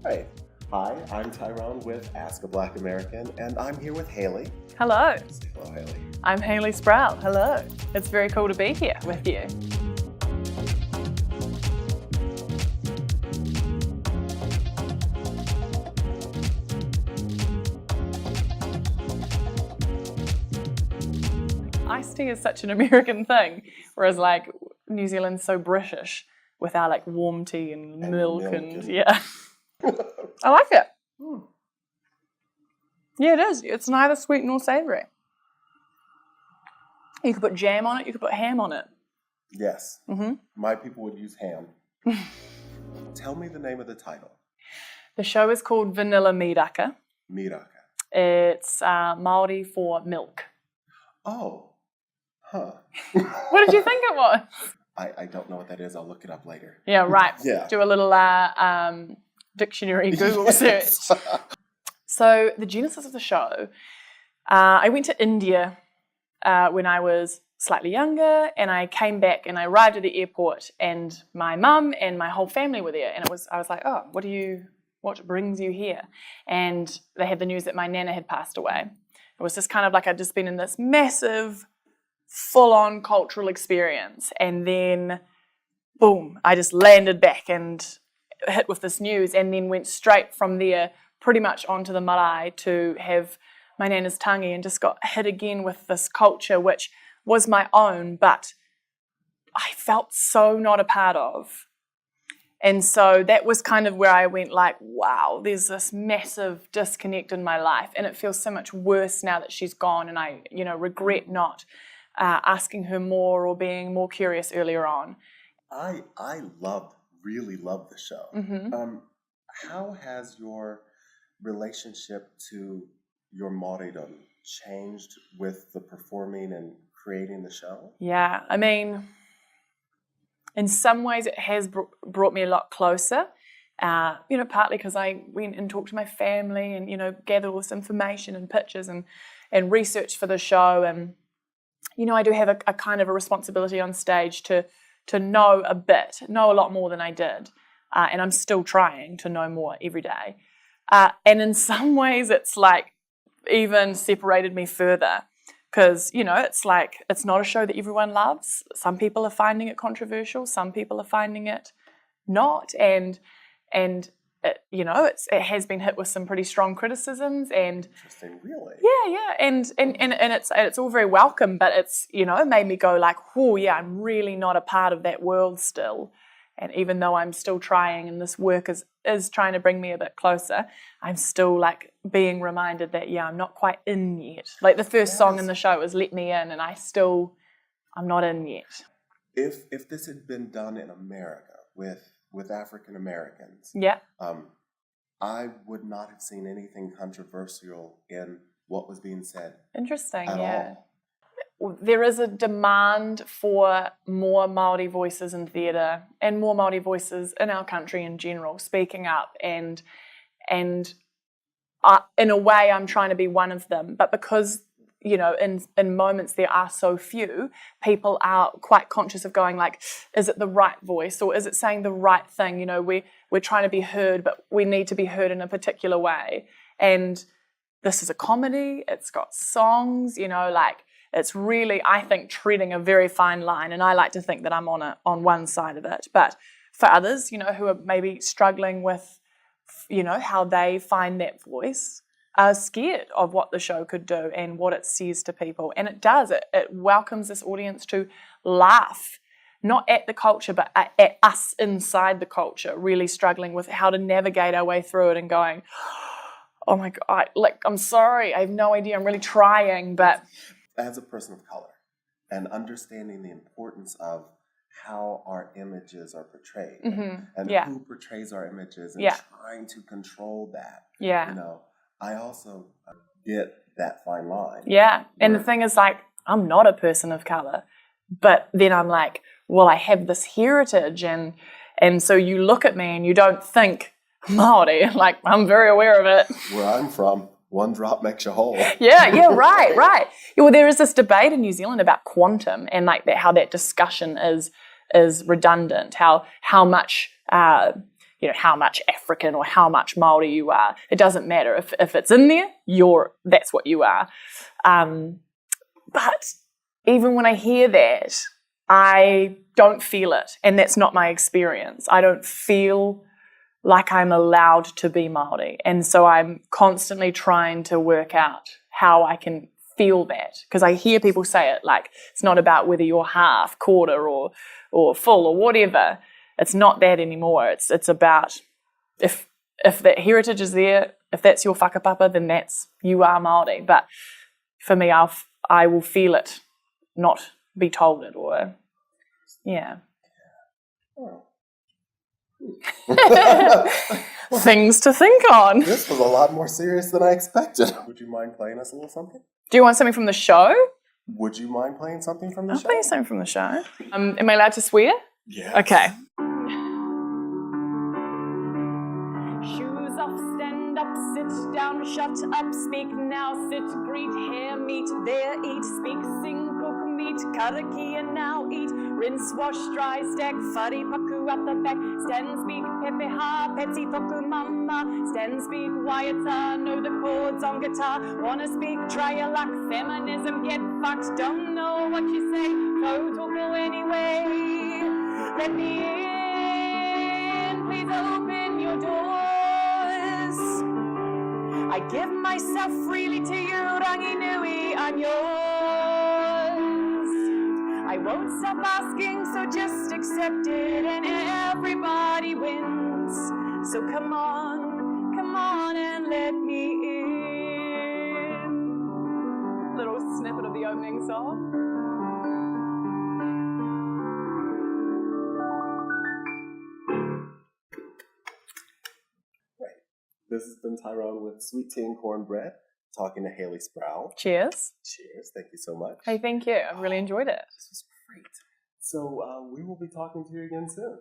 Right. Hi, I'm Tyrone with Ask a Black American, and I'm here with Hayley. Hello. Say hello, Hayley. I'm Hayley Sproull. Hello. It's very cool to be here with you. Iced tea is such an American thing, whereas like New Zealand's so British with our like warm tea and milk and yeah. I like it. Yeah, it is. It's neither sweet nor savoury. You could put jam on it, you could put ham on it. Yes. Mm-hmm. My people would use ham. Tell me the name of the title. The show is called Vanilla Miraka. Miraka. It's Māori for milk. Oh. Huh. What did you think it was? I don't know what that is. I'll look it up later. Yeah, right. Yeah. Do a little dictionary Google search. So the genesis of the show, I went to India when I was slightly younger, and I came back and I arrived at the airport, and my mum and my whole family were there, and I was like, oh, what brings you here? And they had the news that my nana had passed away. It was just kind of like I'd just been in this massive, full-on cultural experience, and then boom, I just landed back and hit with this news, and then went straight from there pretty much onto the marae to have my nana's tangi, and just got hit again with this culture which was my own, but I felt so not a part of. And so that was kind of where I went like, wow, there's this massive disconnect in my life, and it feels so much worse now that she's gone, and I, regret not asking her more or being more curious earlier on. I really loved the show. Mm-hmm. How has your relationship to your Māoridom changed with the performing and creating the show? Yeah, I mean, in some ways it has brought me a lot closer, partly because I went and talked to my family and, gathered all this information and pictures and research for the show. And, I do have a kind of a responsibility on stage to know a lot more than I did. And I'm still trying to know more every day. And in some ways it's like even separated me further, because, it's like, it's not a show that everyone loves. Some people are finding it controversial. Some people are finding it not. And it, it has been hit with some pretty strong criticisms. And interesting, really? Yeah. And it's all very welcome, but it's, it made me go like, oh yeah, I'm really not a part of that world still. And even though I'm still trying, and this work is trying to bring me a bit closer, I'm still like being reminded that, yeah, I'm not quite in yet. Like the first song in the show was Let Me In, and I'm not in yet. If this had been done in America with African Americans, yeah, I would not have seen anything controversial in what was being said. Interesting, at all. There is a demand for more Māori voices in theatre and more Māori voices in our country in general, speaking up, and in a way I'm trying to be one of them. But because, in moments there are so few, people are quite conscious of going like, is it the right voice, or is it saying the right thing? We're trying to be heard, but we need to be heard in a particular way. And this is a comedy, it's got songs, it's really, I think, treading a very fine line, and I like to think that I'm on one side of it. But for others, who are maybe struggling with, how they find that voice, are scared of what the show could do and what it says to people. And it does. It welcomes this audience to laugh, not at the culture, but at us inside the culture, really struggling with how to navigate our way through it and going, oh my God, I'm sorry, I have no idea, I'm really trying, but... As a person of color, and understanding the importance of how our images are portrayed, and who portrays our images, and trying to control that. Yeah. I also get that fine line. Yeah, and the thing is, like, I'm not a person of color, but then I'm like, well, I have this heritage, and so you look at me and you don't think Māori, like, I'm very aware of it. Where I'm from, one drop makes you whole. Yeah, right. Well, there is this debate in New Zealand about quantum, and like that, how that discussion is redundant, how much how much African or how much Māori you are. It doesn't matter. If it's in there, that's what you are. But even when I hear that, I don't feel it, and that's not my experience. I don't feel like I'm allowed to be Māori, and so I'm constantly trying to work out how I can feel that, because I hear people say it like it's not about whether you're half, quarter, or full or whatever. It's not that anymore. It's about if that heritage is there, if that's your whakapapa, then you are Māori. But for me, I will feel it, not be told it, or yeah. Things to think on. This was a lot more serious than I expected. Would you mind playing us a little something? Do you want something from the show? Would you mind playing something from the show? I'll play something from the show. Am I allowed to swear? Yes. Okay. Shoes off, stand up, sit down, shut up, speak now, sit, greet, hair, meet, there, eat, speak, sing, cook, meet, karakia, now eat, rinse, wash, dry, stack, whare, paku at the back, stand, speak, pepe, ha, petsy, toku, mama, stand, speak, waiata, know the chords on guitar, wanna speak, try your luck, feminism, get fucked, don't know what you say, total go anyway, let me in, please open your doors, I give myself freely to you, rangi nui, I'm yours. I won't stop asking, so just accept it, and everybody wins. So come on and let me in. Little snippet of the opening song. This has been Tyrone with Sweet Tea and Cornbread, talking to Hayley Sproull. Cheers. Cheers. Thank you so much. Hey, thank you. I really enjoyed it. This was great. So we will be talking to you again soon.